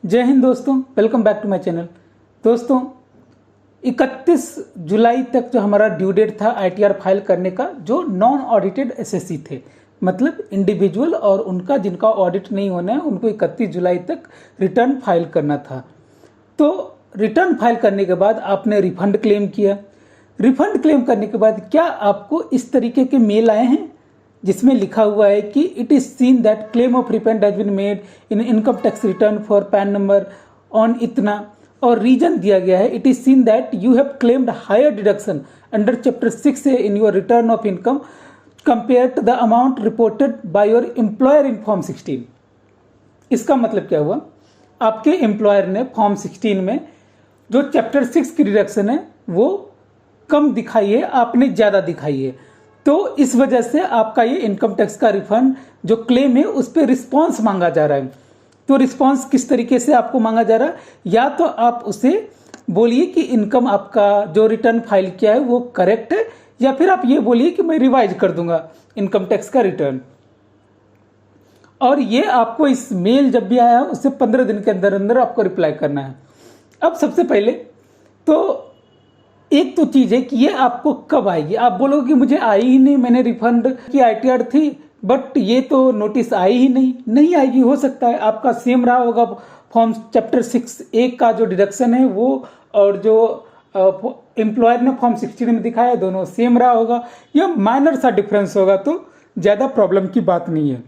जय हिंद दोस्तों, welcome back to my channel. दोस्तों 31 जुलाई तक जो हमारा ड्यू डेट था आईटीआर फाइल करने का, जो नॉन ऑडिटेड एसएससी थे, मतलब इंडिविजुअल और उनका जिनका ऑडिट नहीं होना है, उनको 31 जुलाई तक रिटर्न फाइल करना था। तो रिटर्न फाइल करने के बाद आपने रिफंड क्लेम किया। रिफंड क्लेम करने के बाद क्या आपको इस तरीके के मेल आए हैं जिसमें लिखा हुआ है कि it is seen that claim of refund has been made in income tax return for PAN number on इतना, और रीजन दिया गया है it is seen that you have claimed higher deduction under chapter 6 in your return of income compare to the amount reported by your employer in form 16। इसका मतलब क्या हुआ, आपके एम्प्लॉयर ने फॉर्म 16 में जो चैप्टर 6 की डिडक्शन है वो कम दिखाई है, आपने ज़्यादा दिखाई है। तो इस वजह से आपका ये इनकम टैक्स का रिफंड जो क्लेम है उस पर रिस्पॉन्स मांगा जा रहा है। तो रिस्पॉन्स किस तरीके से आपको मांगा जा रहा है, या तो आप उसे बोलिए कि इनकम आपका जो रिटर्न फाइल किया है वो करेक्ट है, या फिर आप ये बोलिए कि मैं रिवाइज कर दूंगा इनकम टैक्स का रिटर्न। और ये आपको इस मेल जब भी आया उससे 15 दिन के अंदर अंदर आपको रिप्लाई करना है। अब सबसे पहले तो एक तो चीज़ है कि ये आपको कब आएगी। आप बोलोगे कि मुझे आई ही नहीं, मैंने रिफंड की आईटीआर थी बट ये तो नोटिस आई ही नहीं आएगी। हो सकता है आपका सेम रहा होगा, फॉर्म चैप्टर 6A का जो डिडक्शन है वो और जो एम्प्लॉयर ने फॉर्म 16 में दिखाया दोनों सेम रहा होगा, या माइनर सा डिफरेंस होगा, तो ज़्यादा प्रॉब्लम की बात नहीं है।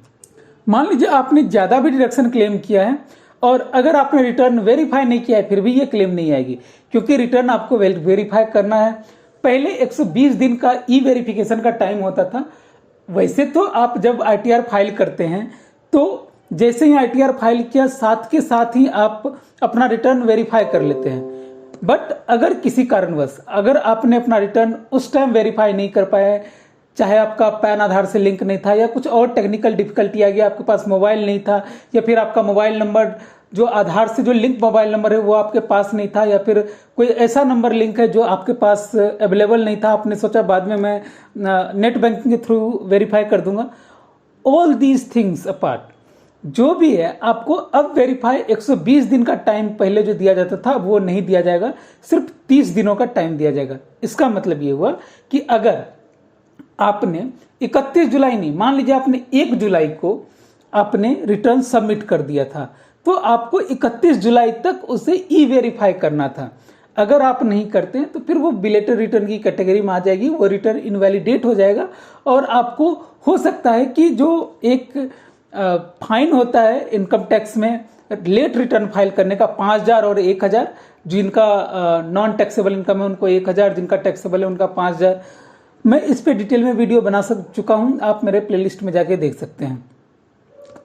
मान लीजिए आपने ज़्यादा भी डिडक्शन क्लेम किया है और अगर आपने रिटर्न वेरीफाई नहीं किया है फिर भी ये क्लेम नहीं आएगी, क्योंकि रिटर्न आपको वेरीफाई करना है। पहले 120 दिन का ई वेरिफिकेशन का टाइम होता था। वैसे तो आप जब आईटीआर फाइल करते हैं तो जैसे ही आईटीआर फाइल किया साथ के साथ ही आप अपना रिटर्न वेरीफाई कर लेते हैं। बट अगर किसी कारणवश अगर आपने अपना रिटर्न उस टाइम वेरीफाई नहीं कर पाया है, चाहे आपका पैन आधार से लिंक नहीं था या कुछ और टेक्निकल डिफिकल्टी आ गई, आपके पास मोबाइल नहीं था, या फिर आपका मोबाइल नंबर जो आधार से जो लिंक मोबाइल नंबर है वो आपके पास नहीं था, या फिर कोई ऐसा नंबर लिंक है जो आपके पास अवेलेबल नहीं था, आपने सोचा बाद में मैं नेट बैंकिंग के थ्रू वेरीफाई कर दूंगा। ऑल दीज थिंग्स अपार्ट, जो भी है आपको अब वेरीफाई 120 दिन का टाइम पहले जो दिया जाता था वो नहीं दिया जाएगा, सिर्फ 30 दिनों का टाइम दिया जाएगा। इसका मतलब ये हुआ कि अगर आपने 31 जुलाई नहीं, मान लीजिए आपने 1 जुलाई को आपने रिटर्न सबमिट कर दिया था, तो आपको 31 जुलाई तक उसे ई वेरीफाई करना था। अगर आप नहीं करते हैं तो फिर वो बिलेटेड रिटर्न की कैटेगरी में आ जाएगी, वो रिटर्न इनवैलिडेट हो जाएगा और आपको हो सकता है कि जो एक फाइन होता है इनकम टैक्स में लेट रिटर्न फाइल करने का 5,000 और 1,000, जिनका नॉन टैक्सेबल इनकम है उनको 1,000, जिनका टैक्सेबल है उनका 5,000। मैं इस पे डिटेल में वीडियो बना चुका हूं, आप मेरे प्लेलिस्ट में जाके देख सकते हैं।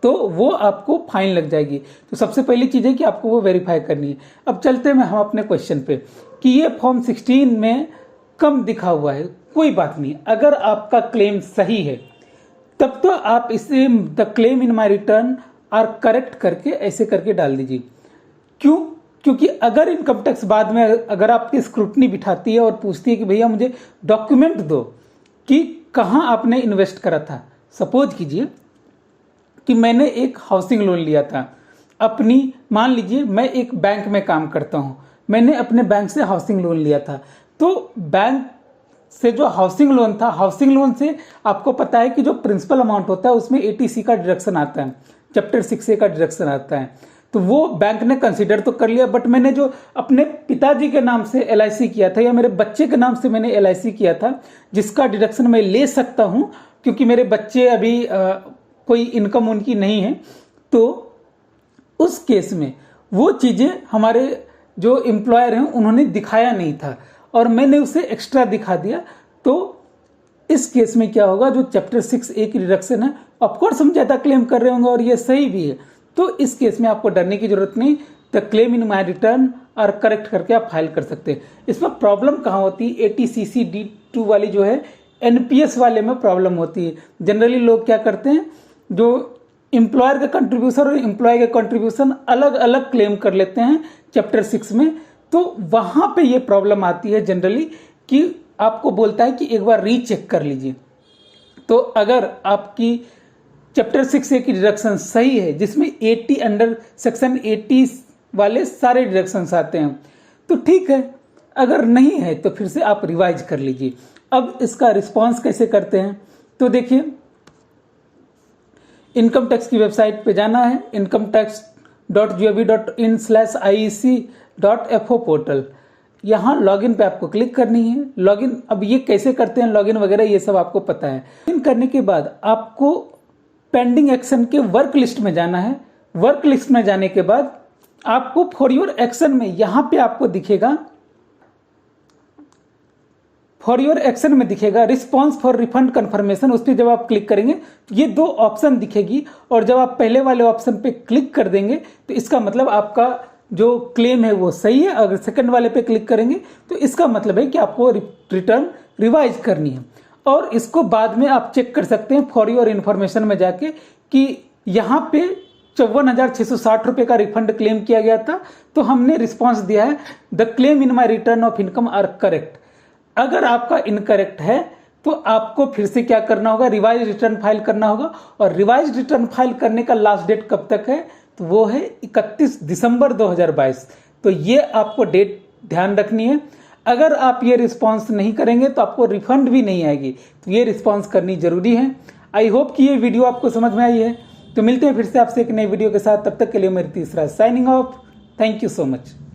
तो वो आपको फाइन लग जाएगी। तो सबसे पहली चीज़ है कि आपको वो वेरीफाई करनी है। अब चलते हैं हम अपने क्वेश्चन पे कि ये फॉर्म 16 में कम दिखा हुआ है, कोई बात नहीं। अगर आपका क्लेम सही है तब तो आप इसे the claim in my return are correct करके ऐसे करके डाल दीजिए। क्यों? क्योंकि अगर इनकम टैक्स बाद में अगर आपकी स्क्रूटनी बिठाती है और पूछती है कि भैया मुझे डॉक्यूमेंट दो कि कहाँ आपने इन्वेस्ट करा था। सपोज कीजिए कि मैंने एक हाउसिंग लोन लिया था अपनी, मान लीजिए मैं एक बैंक में काम करता हूँ, मैंने अपने बैंक से हाउसिंग लोन लिया था। तो बैंक से जो हाउसिंग लोन था, हाउसिंग लोन से आपको पता है कि जो प्रिंसिपल अमाउंट होता है उसमें एटीसी का डिडक्शन आता है, चैप्टर 6A का डिडक्शन आता है। तो वो बैंक ने कंसीडर तो कर लिया, बट मैंने जो अपने पिताजी के नाम से LIC किया था या मेरे बच्चे के नाम से मैंने LIC किया था, जिसका डिडक्शन मैं ले सकता हूँ क्योंकि मेरे बच्चे अभी कोई इनकम उनकी नहीं है, तो उस केस में वो चीज़ें हमारे जो एम्प्लॉयर हैं उन्होंने दिखाया नहीं था और मैंने उसे एक्स्ट्रा दिखा दिया। तो इस केस में क्या होगा, जो चैप्टर 6A की डिडक्शन है, ऑफकोर्स हम ज़्यादा क्लेम कर रहे होंगे और ये सही भी है, तो इस केस में आपको डरने की जरूरत नहीं। The claim in my return और करेक्ट करके आप फाइल कर सकते हैं। इसमें प्रॉब्लम कहाँ होती है, ATCC D2 वाली जो है NPS वाले में प्रॉब्लम होती है। जनरली लोग क्या करते हैं, जो एम्प्लॉयर का कंट्रीब्यूशन और एम्प्लॉय का कंट्रीब्यूशन अलग अलग क्लेम कर लेते हैं चैप्टर 6 में, तो वहाँ पे ये प्रॉब्लम आती है जनरली कि आपको बोलता है कि एक बार रीचेक कर लीजिए। तो अगर आपकी चैप्टर 6A की डिडक्शन सही है जिसमें 80 अंडर सेक्शन 80 वाले सारे डिडक्शंस आते हैं। तो ठीक है, अगर नहीं है तो फिर से आप रिवाइज कर लीजिए। अब इसका रिस्पॉन्स कैसे करते हैं, तो देखिए इनकम टैक्स की वेबसाइट पे जाना है, incometax.gov.in/iec.fo पोर्टल। यहाँ लॉगिन पे आपको क्लिक करनी है। लॉगिन, अब ये कैसे करते हैं लॉगिन वगैरह ये सब आपको पता है। लॉगिन करने के बाद आपको पेंडिंग एक्शन के वर्क लिस्ट में जाना है। वर्क लिस्ट में जाने के बाद आपको फॉर योर एक्शन में यहाँ पे आपको दिखेगा, फॉर योर एक्शन में दिखेगा रिस्पॉन्स फॉर रिफंड कंफर्मेशन। उस पर जब आप क्लिक करेंगे तो ये दो ऑप्शन दिखेगी, और जब आप पहले वाले ऑप्शन पे क्लिक कर देंगे तो इसका मतलब आपका जो क्लेम है वो सही है। अगर सेकंड वाले पे क्लिक करेंगे तो इसका मतलब है कि आपको रिटर्न रिवाइज करनी है। और इसको बाद में आप चेक कर सकते हैं फॉर योर इन्फॉर्मेशन में जाके कि यहाँ पे 54,660 रुपये का रिफंड क्लेम किया गया था, तो हमने रिस्पॉन्स दिया है the claim in my return of income are correct. अगर आपका इनकरेक्ट है तो आपको फिर से क्या करना होगा, रिवाइज रिटर्न फाइल करना होगा। और रिवाइज रिटर्न फाइल करने का लास्ट डेट कब तक है, तो वो है 31 दिसंबर 2022। तो ये आपको डेट ध्यान रखनी है। अगर आप ये रिस्पॉन्स नहीं करेंगे तो आपको रिफंड भी नहीं आएगी, तो ये रिस्पॉन्स करनी जरूरी है। आई होप कि ये वीडियो आपको समझ में आई है। तो मिलते हैं फिर से आपसे एक नई वीडियो के साथ, तब तक के लिए मेरी तीसरा signing off. Thank you so much.